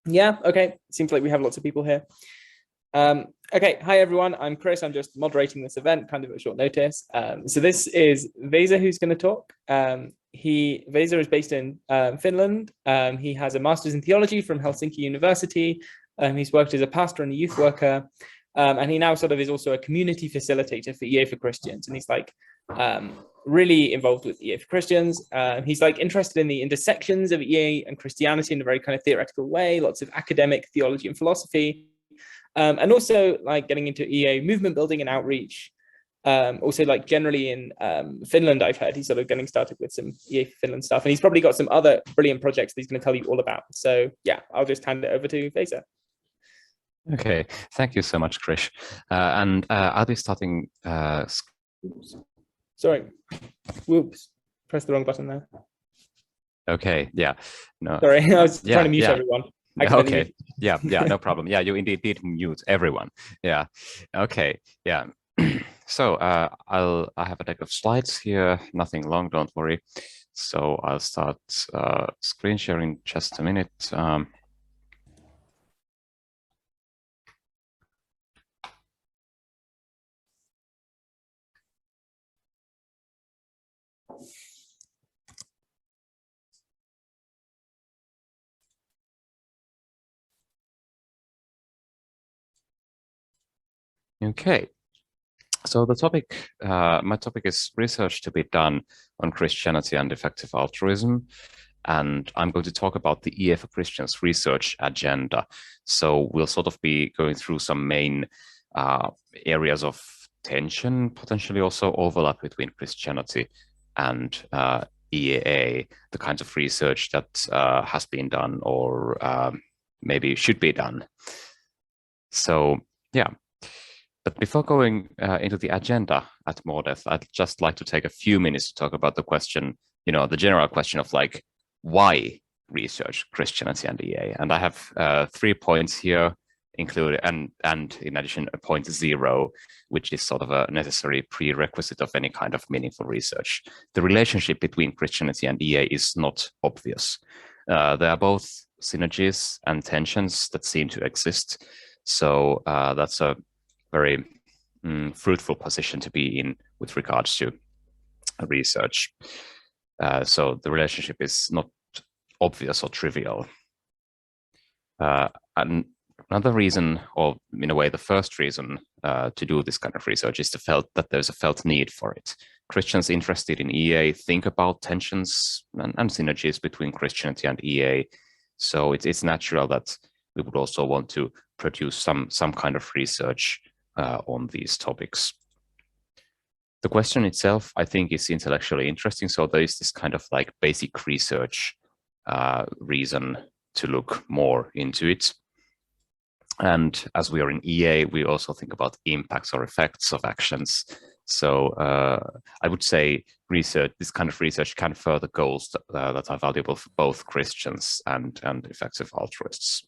Yeah, okay. Seems like we have lots of people here. Okay, hi everyone. I'm Chris. I'm just moderating this event, kind of at short notice. So this is Vesa who's going to talk. Vesa is based in Finland. He has a master's in theology from Helsinki University. He's worked as a pastor and a youth worker, and he now sort of is also a community facilitator for EA for Christians. And he's like really involved with EA for Christians. He's like interested in the intersections of EA and Christianity in a very kind of theoretical way, lots of academic theology and philosophy, and also like getting into EA movement building and outreach. Also like generally in Finland, I've heard he's sort of getting started with some EA Finland stuff, and he's probably got some other brilliant projects that he's going to tell you all about. So yeah, I'll just hand it over to Vesa. Okay, thank you so much, Krish. And I'll be starting. Oops. Sorry, whoops, press the wrong button there. Okay, yeah, no. Sorry, I was trying to mute everyone. Okay, yeah, no problem. Yeah, you indeed did mute everyone. Yeah, okay, yeah. So I have a deck of slides here, nothing long, don't worry. So I'll start screen sharing just a minute. Okay, so the topic, my topic is research to be done on Christianity and effective altruism. And I'm going to talk about the EA for Christians research agenda. So we'll sort of be going through some main areas of tension, potentially also overlap between Christianity and EAA, the kinds of research that has been done or maybe should be done. So yeah. But before going into the agenda at more depth, I'd just like to take a few minutes to talk about the question, the general question of like, why research Christianity and EA? And I have 3 points here included, and in addition, a point 0, which is sort of a necessary prerequisite of any kind of meaningful research. The relationship between Christianity and EA is not obvious. There are both synergies and tensions that seem to exist. So that's a very fruitful position to be in with regards to research. So the relationship is not obvious or trivial. And another reason, or in a way, the first reason to do this kind of research is that there's a felt need for it. Christians interested in EA think about tensions and synergies between Christianity and EA. So it's natural that we would also want to produce some kind of research on these topics. The question itself, I think, is intellectually interesting. So there is this kind of like basic research reason to look more into it. And as we are in EA, we also think about impacts or effects of actions. So I would say this kind of research can further goals that are valuable for both Christians and effective altruists.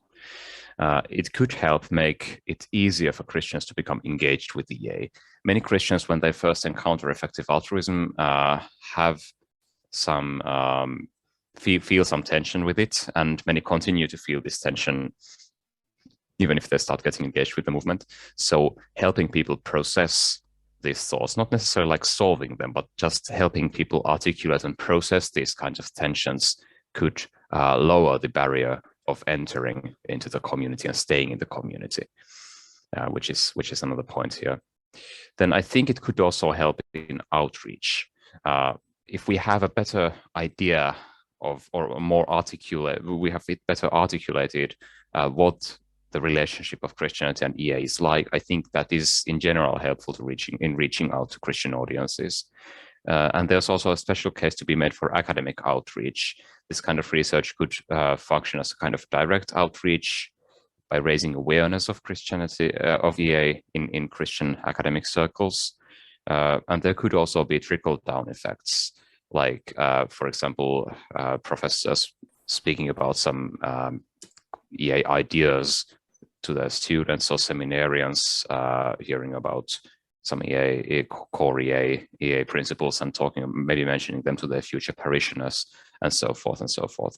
It could help make it easier for Christians to become engaged with EA. Many Christians, when they first encounter effective altruism, have some feel some tension with it, and many continue to feel this tension even if they start getting engaged with the movement. So helping people process these thoughts, not necessarily like solving them, but just helping people articulate and process these kinds of tensions could lower the barrier of entering into the community and staying in the community, which is another point here. Then I think it could also help in outreach. If we have a better idea of, or more articulate, we have it better articulated what the relationship of Christianity and EA is like, I think that is in general helpful to reaching out to Christian audiences. And there's also a special case to be made for academic outreach. This kind of research could function as a kind of direct outreach by raising awareness of Christianity, of EA in Christian academic circles. And there could also be trickle-down effects, like, for example, professors speaking about some EA ideas to their students, or seminarians hearing about some core EA principles and maybe mentioning them to their future parishioners, and so forth and so forth.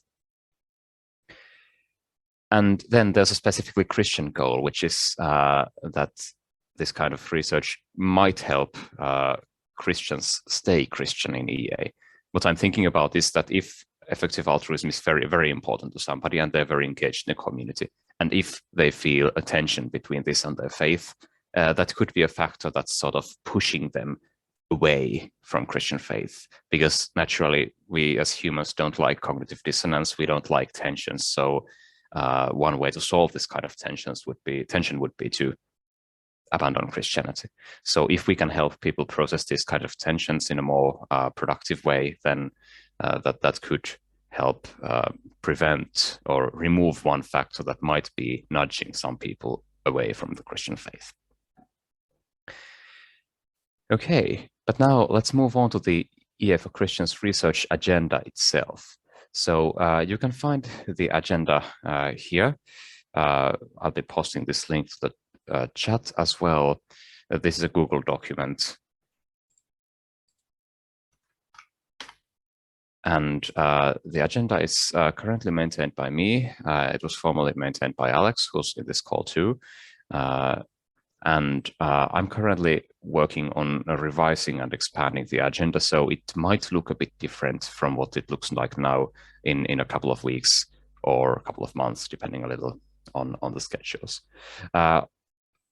And then there's a specifically Christian goal, which is that this kind of research might help Christians stay Christian in EA. What I'm thinking about is that if effective altruism is very, very important to somebody and they're very engaged in the community, and if they feel a tension between this and their faith, that could be a factor that's sort of pushing them away from Christian faith, because naturally we as humans don't like cognitive dissonance, we don't like tensions. So one way to solve this kind of tension would be to abandon Christianity. So if we can help people process these kind of tensions in a more productive way, then that could help prevent or remove one factor that might be nudging some people away from the Christian faith. Okay, but now let's move on to the EA for Christians research agenda itself. So you can find the agenda here. I'll be posting this link to the chat as well. This is a Google document. And the agenda is currently maintained by me. It was formerly maintained by Alex, who's in this call too. And I'm currently working on revising and expanding the agenda, so it might look a bit different from what it looks like now in a couple of weeks or a couple of months, depending a little on the schedules.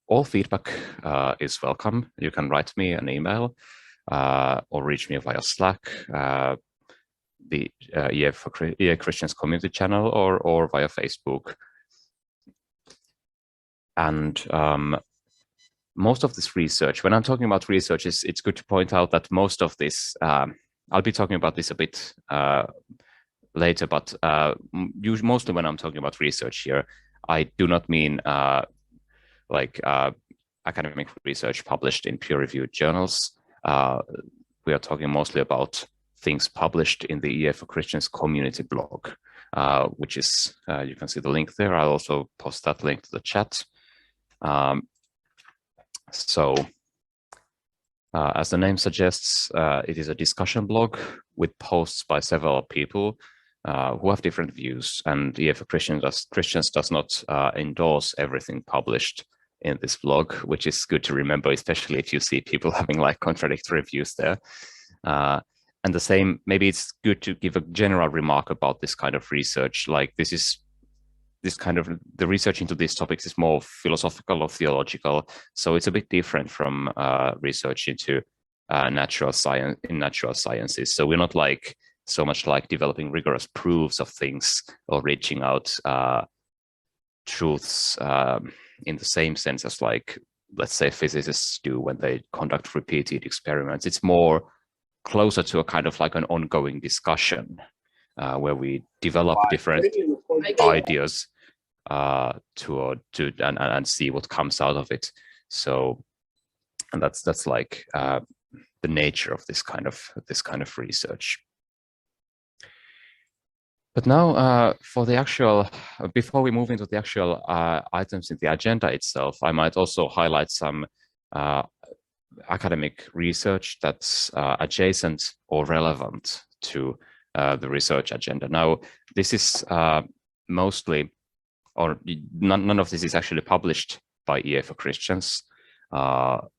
All feedback is welcome. You can write me an email or reach me via Slack, the EA Christians community channel, or via Facebook. And most of this research, when I'm talking about research, it's good to point out that most of this, I'll be talking about this a bit later, but mostly when I'm talking about research here, I do not mean like academic research published in peer-reviewed journals. We are talking mostly about things published in the EA for Christians community blog, which is, you can see the link there. I'll also post that link to the chat. So as the name suggests, it is a discussion blog with posts by several people who have different views, and EA for Christians does not endorse everything published in this blog, which is good to remember, especially if you see people having like contradictory views there. And the same, maybe it's good to give a general remark about this kind of research. Like the research into these topics is more philosophical or theological, so it's a bit different from research into natural sciences. So we're not like so much like developing rigorous proofs of things or reaching out truths in the same sense as, like, let's say physicists do when they conduct repeated experiments. It's more closer to a kind of like an ongoing discussion where we develop different ideas and see what comes out of it. So, and that's like the nature of this kind of research. But now, for the actual, before we move into the actual items in the agenda itself, I might also highlight some academic research that's adjacent or relevant to the research agenda. Now, this is mostly, or none of this is actually published by EA for Christians or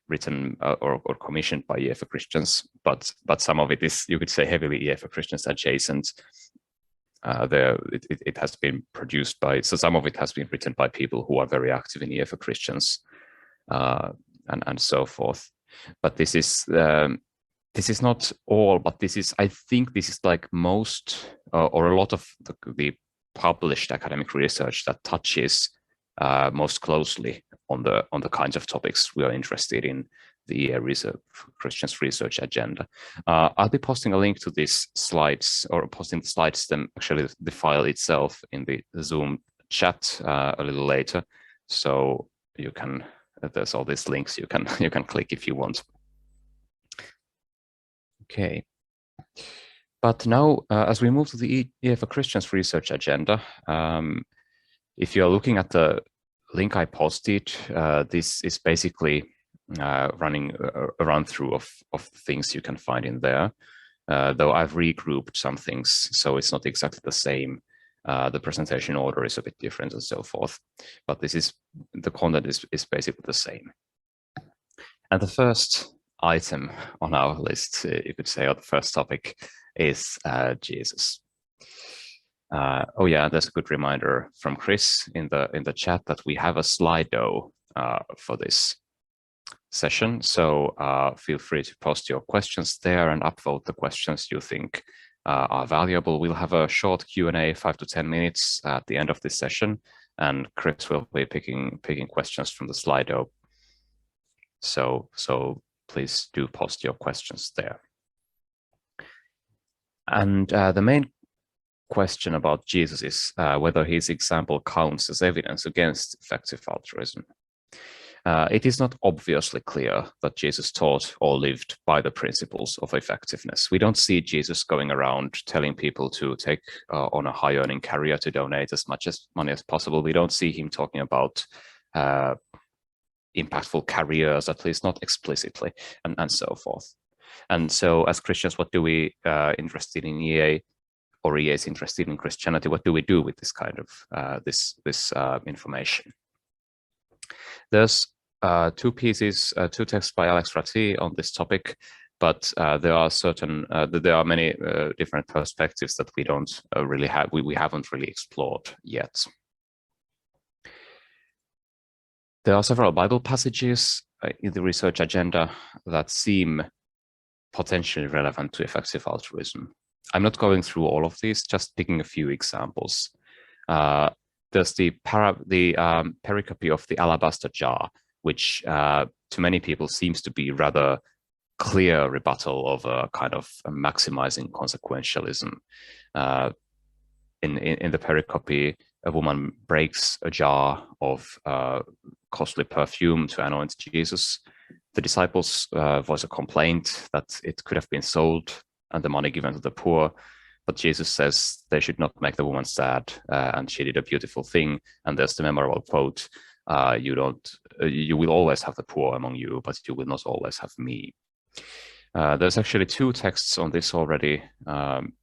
written or commissioned by EA for Christians, but some of it is, you could say, heavily EA for Christians adjacent. It has been produced by, so some of it has been written by people who are very active in EA for Christians and so forth. But this is not all, but this is, I think this is like most or a lot of the published academic research that touches most closely on the kinds of topics we are interested in the Christians research agenda. I'll be posting a link to these slides, or posting the slides, actually the file itself, in the Zoom chat a little later. So you can, there's all these links you can click if you want. Okay. But now, as we move to the EA for Christians research agenda, if you're looking at the link I posted, this is basically running a run-through of things you can find in there, though I've regrouped some things, so it's not exactly the same The presentation order is a bit different and so forth, but the content is basically the same. And the first item on our list, you could say, or the first topic, is Jesus. Oh yeah, there's a good reminder from Chris in the chat that we have a Slido for this session. So feel free to post your questions there and upvote the questions you think are valuable. We'll have a short Q&A, 5 to 10 minutes at the end of this session, and Chris will be picking questions from the Slido. So please do post your questions there. And the main question about Jesus is whether his example counts as evidence against effective altruism. It is not obviously clear that Jesus taught or lived by the principles of effectiveness. We don't see Jesus going around telling people to take on a high-earning career to donate as much money as possible. We don't see him talking about impactful careers, at least not explicitly, and so forth. And so as Christians, what do we interested in EA, or EA is interested in Christianity, what do we do with this kind of this information? There's two texts by Alex Ratti on this topic, but there are many different perspectives that we don't really have. We haven't really explored yet. There are several Bible passages in the research agenda that seem potentially relevant to effective altruism. I'm not going through all of these, just picking a few examples. There's the pericope of the alabaster jar, which to many people seems to be rather clear rebuttal of a kind of maximizing consequentialism. In the pericope, a woman breaks a jar of costly perfume to anoint Jesus. The disciples voice a complaint that it could have been sold and the money given to the poor, but Jesus says they should not make the woman sad, and she did a beautiful thing. And there's the memorable quote, you will always have the poor among you, but you will not always have me. There's actually two texts on this already, and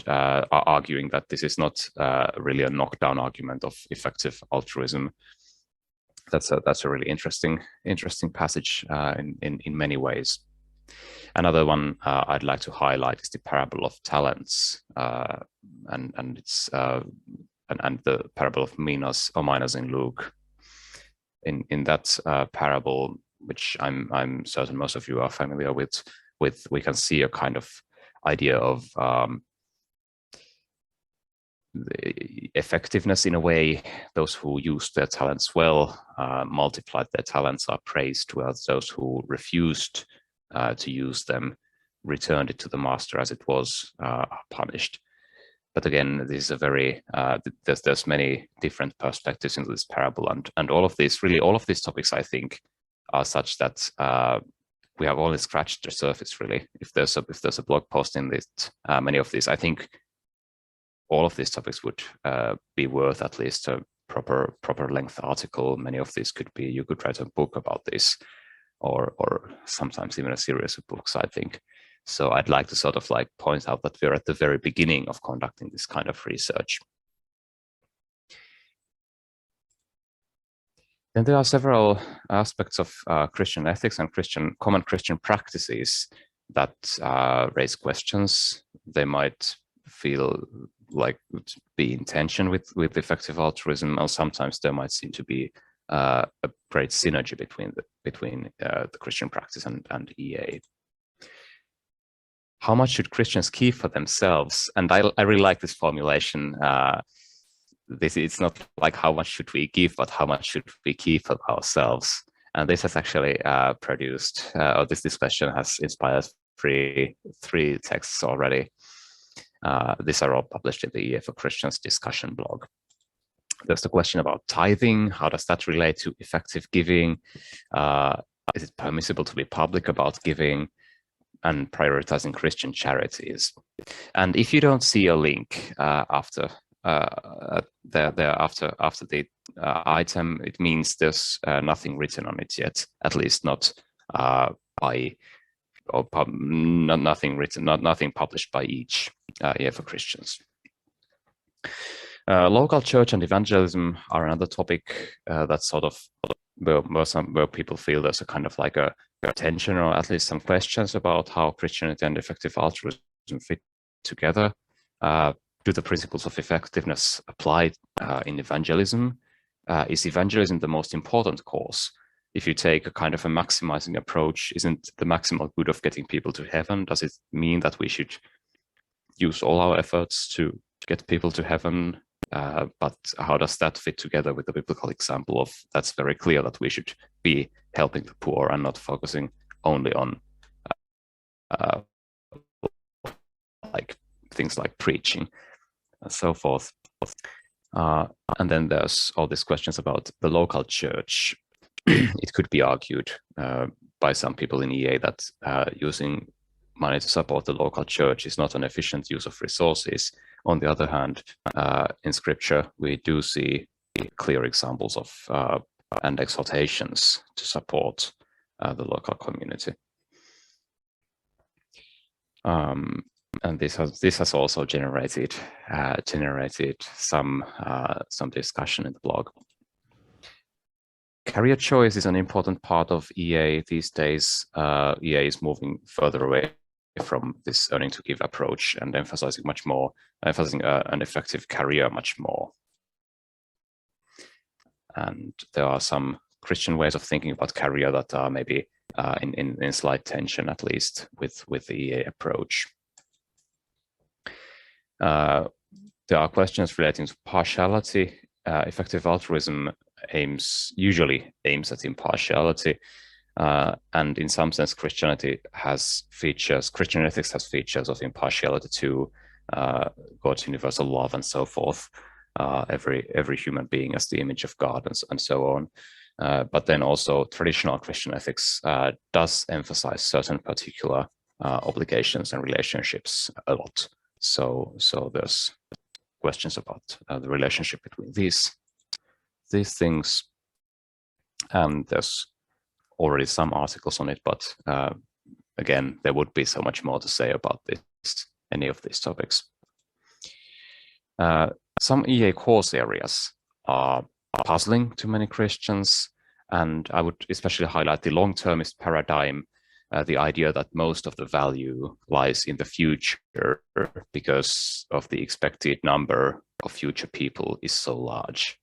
are arguing that this is not really a knockdown argument of effective altruism. That's a really interesting passage in many ways. Another one I'd like to highlight is the parable of talents, and it's and the parable of minas in Luke. In that parable, which I'm certain most of you are familiar with, we can see a kind of idea of the effectiveness in a way. Those who use their talents well, multiplied their talents, are praised, whereas those who refused to use them, returned it to the master as it was, punished. But again, this is a very there's many different perspectives into this parable, and all of these topics, I think, are such that we have only scratched the surface. Really, if there's a blog post in this, many of these, I think, all of these topics would be worth at least a proper length article. Many of these you could write a book about this, or sometimes even a series of books, I think. So I'd like to sort of like point out that we're at the very beginning of conducting this kind of research. Then there are several aspects of Christian ethics and common Christian practices that raise questions. They might feel like be in tension with effective altruism, or sometimes there might seem to be a great synergy between the Christian practice and EA. How much should Christians keep for themselves? And I really like this formulation. It's not like how much should we give, but how much should we keep for ourselves? And this has actually produced, or this question has inspired three texts already. These are all published in the EA for Christians discussion blog. There's the question about tithing. How does that relate to effective giving? Is it permissible to be public about giving? And prioritizing Christian charities. And if you don't see a link after the item, it means there's nothing written on it yet, at least not nothing published by each EA for Christians. Local church and evangelism are another topic that's sort of where people feel there's a kind of like a tension, or at least some questions about how Christianity and effective altruism fit together. Do the principles of effectiveness apply in evangelism? Is evangelism the most important cause? If you take a kind of a maximizing approach, isn't the maximal good of getting people to heaven? Does it mean that we should use all our efforts to get people to heaven? But how does that fit together with the biblical example of that's very clear that we should be helping the poor and not focusing only on like things like preaching and so forth. And then there's all these questions about the local church. It could be argued by some people in EA that using money to support the local church is not an efficient use of resources. On the other hand, in scripture, we do see clear examples of and exhortations to support the local community. And this has also generated some discussion in the blog. Career choice is an important part of EA these days. EA is moving further away from this earning to give approach and emphasizing an effective career much more. And there are some Christian ways of thinking about career that are maybe in slight tension, at least with the EA approach. There are questions relating to partiality. Effective altruism usually aims at impartiality, and in some sense, Christian ethics has features of impartiality too, God's universal love and so forth. Every human being as the image of God and so on. But then also traditional Christian ethics does emphasize certain particular obligations and relationships a lot. So there's questions about the relationship between these things, and there's already some articles on it, but again, there would be so much more to say about any of these topics. Some EA course areas are puzzling to many Christians, and I would especially highlight the long-termist paradigm, the idea that most of the value lies in the future because of the expected number of future people is so large.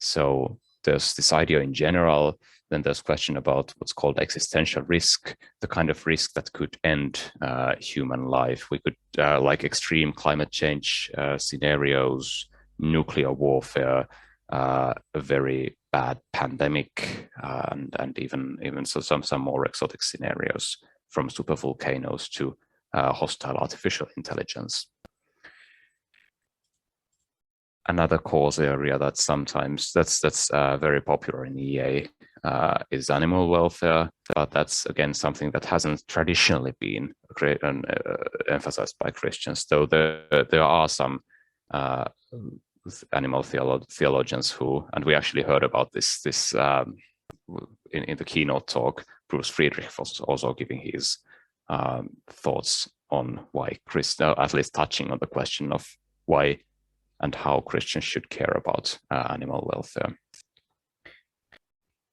So there's this idea in general, then there's question about what's called existential risk, the kind of risk that could end human life. We could, like extreme climate change scenarios, nuclear warfare, a very bad pandemic, and even some more exotic scenarios, from supervolcanoes to hostile artificial intelligence. Another cause area that's very popular in EA is animal welfare, but that's again something that hasn't traditionally been emphasized by Christians. Though there are some animal theologians who, and we actually heard about this in the keynote talk. Bruce Friedrich was also giving his thoughts on why at least touching on the question of why and how Christians should care about animal welfare.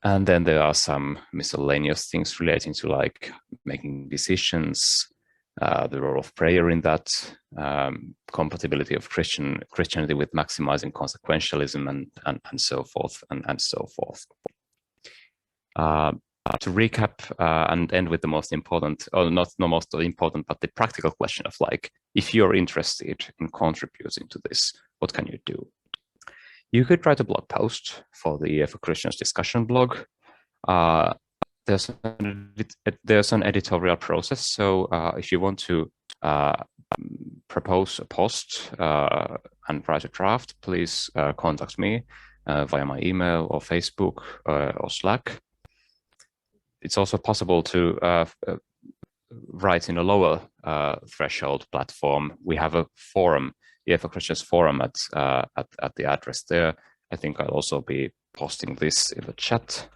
And then there are some miscellaneous things relating to like making decisions, the role of prayer in that, compatibility of Christianity with maximizing consequentialism and so forth and so forth. To recap and end with the most important, or not most important, but the practical question of like, if you're interested in contributing to this, what can you do? You could write a blog post for the EA for Christians discussion blog. There's an editorial process. So if you want to propose a post and write a draft, please contact me via my email or Facebook or Slack. It's also possible to write in a lower threshold platform. We have a forum, EA for Christians forum at the address there. I think I'll also be posting this in the chat.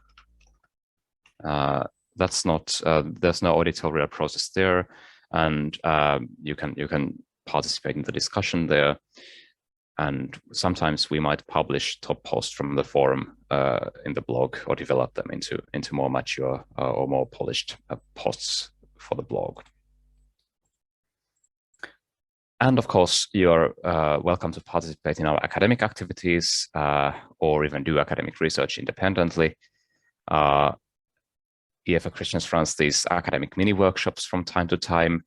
That's not there's no editorial process there, and you can participate in the discussion there. and sometimes we might publish top posts from the forum in the blog, or develop them into more mature or more polished posts for the blog. And of course, you're welcome to participate in our academic activities or even do academic research independently. EFA Christians runs these academic mini workshops from time to time.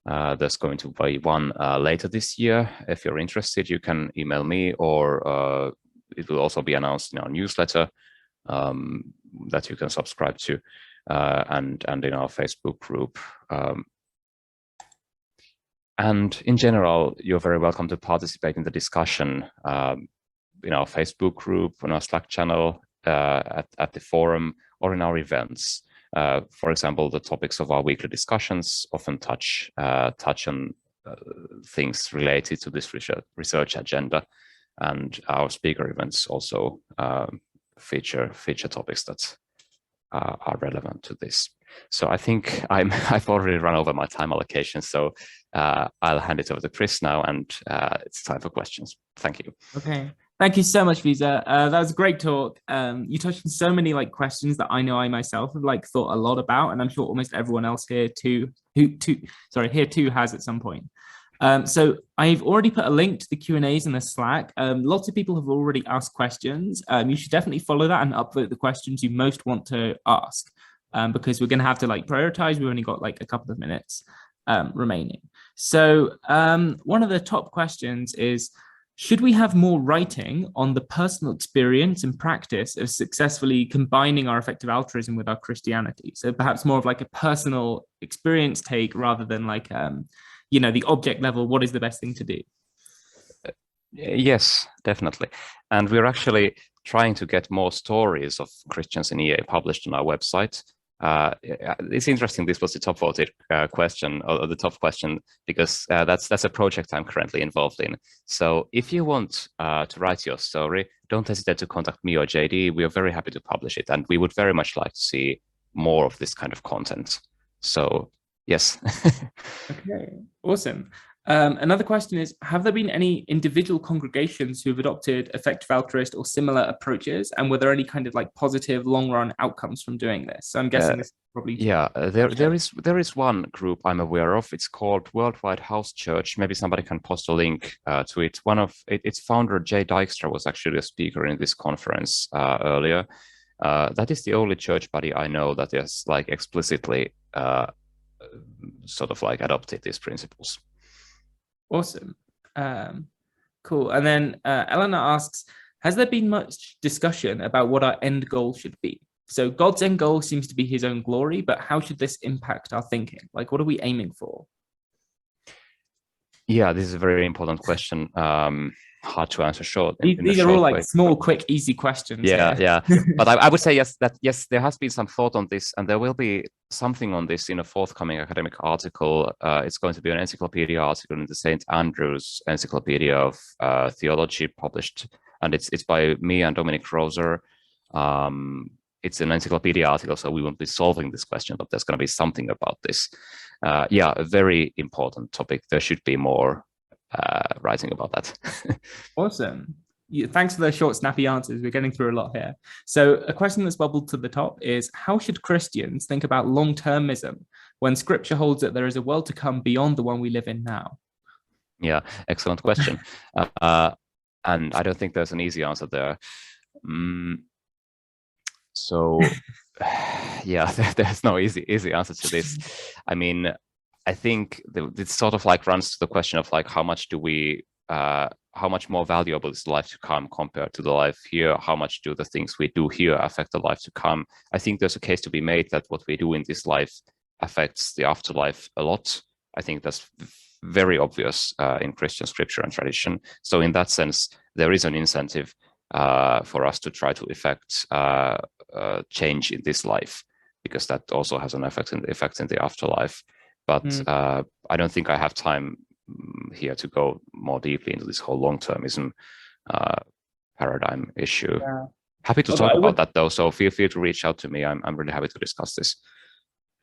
There's going to be one later this year. If you're interested, you can email me, or it will also be announced in our newsletter that you can subscribe to, and in our Facebook group. And in general, you're very welcome to participate in the discussion in our Facebook group, on our Slack channel, at the forum, or in our events. For example, the topics of our weekly discussions often touch on things related to this research agenda, and our speaker events also feature topics that are relevant to this. So I think I've already run over my time allocation, so I'll hand it over to Chris now, and it's time for questions. Thank you. Okay. Thank you so much, Vesa. That was a great talk. You touched on so many questions that I know I myself have thought a lot about, and I'm sure almost everyone else here too has at some point. So I've already put a link to the Q&As in the Slack. Lots of people have already asked questions. You should definitely follow that and upvote the questions you most want to ask, because we're going to have to prioritize. We've only got a couple of minutes remaining. So one of the top questions is, should we have more writing on the personal experience and practice of successfully combining our effective altruism with our Christianity? So perhaps more of a personal experience take, rather than the object level, what is the best thing to do? Yes, definitely. And we're actually trying to get more stories of Christians in EA published on our website. It's interesting. This was the top voted question, or the top question, because that's a project I'm currently involved in. So if you want to write your story, don't hesitate to contact me or JD. We are very happy to publish it, and we would very much like to see more of this kind of content. So yes. Okay, awesome. Another question is, have there been any individual congregations who have adopted effective altruist or similar approaches, and were there any positive long-run outcomes from doing this? So I'm guessing this probably... Yeah, there is one group I'm aware of. It's called Worldwide House Church. Maybe somebody can post a link to it. Its founder, Jay Dykstra, was actually a speaker in this conference earlier. That is the only church body I know that is explicitly adopted these principles. Awesome. Cool. And then Eleanor asks, has there been much discussion about what our end goal should be? So God's end goal seems to be his own glory, but how should this impact our thinking? What are we aiming for? Yeah, this is a very important question. Hard to answer short. These are all small, quick, easy questions. Yeah. But I would say yes, there has been some thought on this, and there will be something on this in a forthcoming academic article. It's going to be an encyclopedia article in the St. Andrews Encyclopedia of Theology, published, and it's by me and Dominic Roser. It's an encyclopedia article, so we won't be solving this question, but there's going to be something about this. Yeah, a very important topic. There should be more writing about that. Awesome. Thanks for the short, snappy answers. We're getting through a lot here. So a question that's bubbled to the top is, how should Christians think about long-termism when scripture holds that there is a world to come beyond the one we live in now? Yeah, excellent question. And I don't think there's an easy answer there. So yeah, there's no easy answer to this. I mean, I think it sort of runs to the question of how much do we, how much more valuable is the life to come compared to the life here? How much do the things we do here affect the life to come? I think there's a case to be made that what we do in this life affects the afterlife a lot. I think that's very obvious in Christian scripture and tradition. So in that sense, there is an incentive for us to try to effect change in this life, because that also has an effect in the afterlife. But I don't think I have time here to go more deeply into this whole long-termism paradigm issue. Yeah. Happy to talk about that though, so feel free to reach out to me. I'm really happy to discuss this.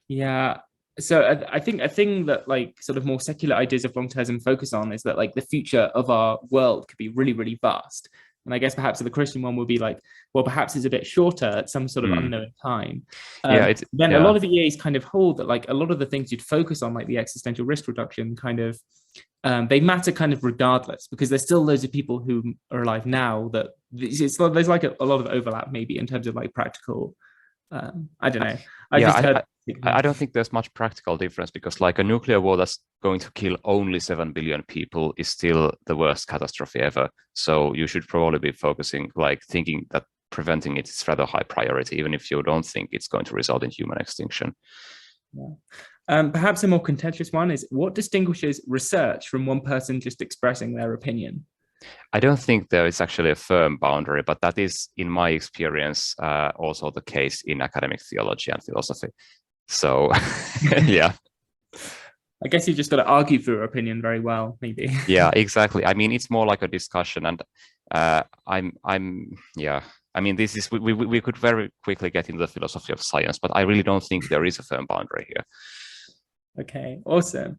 Yeah, So I think a thing that like sort of more secular ideas of long-termism focus on is that like the future of our world could be really, really vast. And I guess perhaps the Christian one will be like, well, perhaps it's a bit shorter at some sort of unknown time. Yeah, it's Then a lot of EAs kind of hold that like a lot of the things you'd focus on, like the existential risk reduction, kind of they matter kind of regardless, because there's still loads of people who are alive now that there's like a lot of overlap maybe in terms of like practical. I don't know. I don't think there's much practical difference, because like a nuclear war that's going to kill only 7 billion people is still the worst catastrophe ever. So you should probably be focusing, like thinking that preventing it is rather high priority, even if you don't think it's going to result in human extinction. Yeah. Perhaps a more contentious one is, what distinguishes research from one person just expressing their opinion? I don't think there is actually a firm boundary, but that is, in my experience, also the case in academic theology and philosophy. So, yeah. I guess you just got to argue for your opinion very well, maybe. Yeah, exactly. I mean, it's more like a discussion, and yeah. I mean, this is we could very quickly get into the philosophy of science, but I really don't think there is a firm boundary here. Okay, awesome.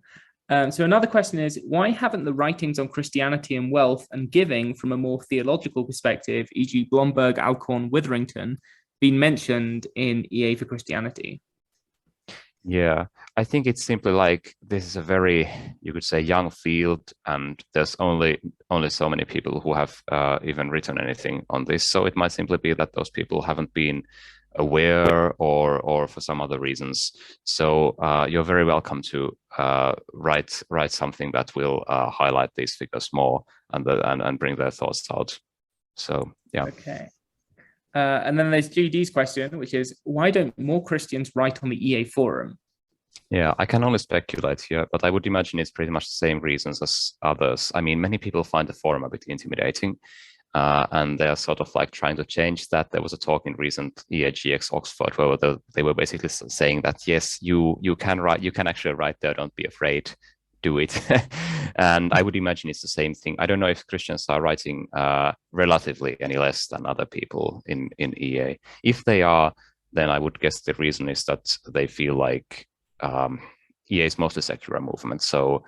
So another question is, why haven't the writings on Christianity and wealth and giving from a more theological perspective, e.g. Blomberg, Alcorn, Witherington, been mentioned in EA for Christianity? Yeah, I think it's simply like this is a very, you could say, young field, and there's only so many people who have even written anything on this. So it might simply be that those people haven't been aware, or for some other reasons. So you're very welcome to write something that will highlight these figures more and bring their thoughts out. So yeah. Okay. And then there's GD's question, which is, why don't more Christians write on the EA forum? Yeah, I can only speculate here, but I would imagine it's pretty much the same reasons as others. I mean, many people find the forum a bit intimidating, and they're sort of like trying to change that. There was a talk in recent EAGX Oxford where they were basically saying that, yes, you can write, you can actually write there, don't be afraid, do it. And I would imagine it's the same thing. I don't know if Christians are writing relatively any less than other people in EA. If they are, then I would guess the reason is that they feel like EA is mostly secular movement. So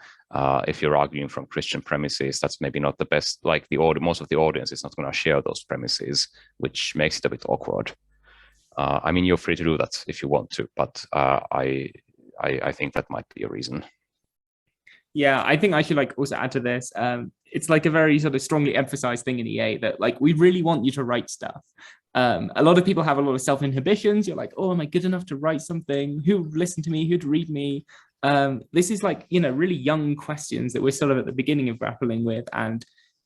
if you're arguing from Christian premises, that's maybe not the best. Like most of the audience is not going to share those premises, which makes it a bit awkward. I mean, you're free to do that if you want to, but I think that might be a reason. Yeah, I think I should like also add to this. It's like a very sort of strongly emphasized thing in EA that like we really want you to write stuff. A lot of people have a lot of self-inhibitions. You're like, oh, am I good enough to write something? Who would listen to me? Who'd read me? This is like, really young questions that we're sort of at the beginning of grappling with. And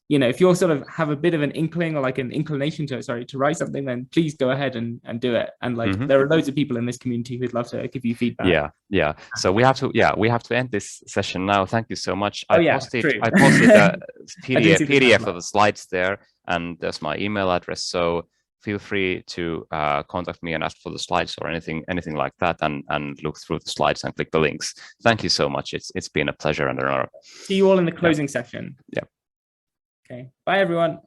if you sort of have a bit of an inkling or like an inclination to write something, then please go ahead and do it. And like there are loads of people in this community who'd love to give you feedback. Yeah. So we have to end this session now. Thank you so much. I posted a PDF of the slides there, and there's my email address. So feel free to contact me and ask for the slides or anything like that, and look through the slides and click the links. Thank you so much. It's been a pleasure and an honor. See you all in the closing session. Yeah. Okay. Bye, everyone.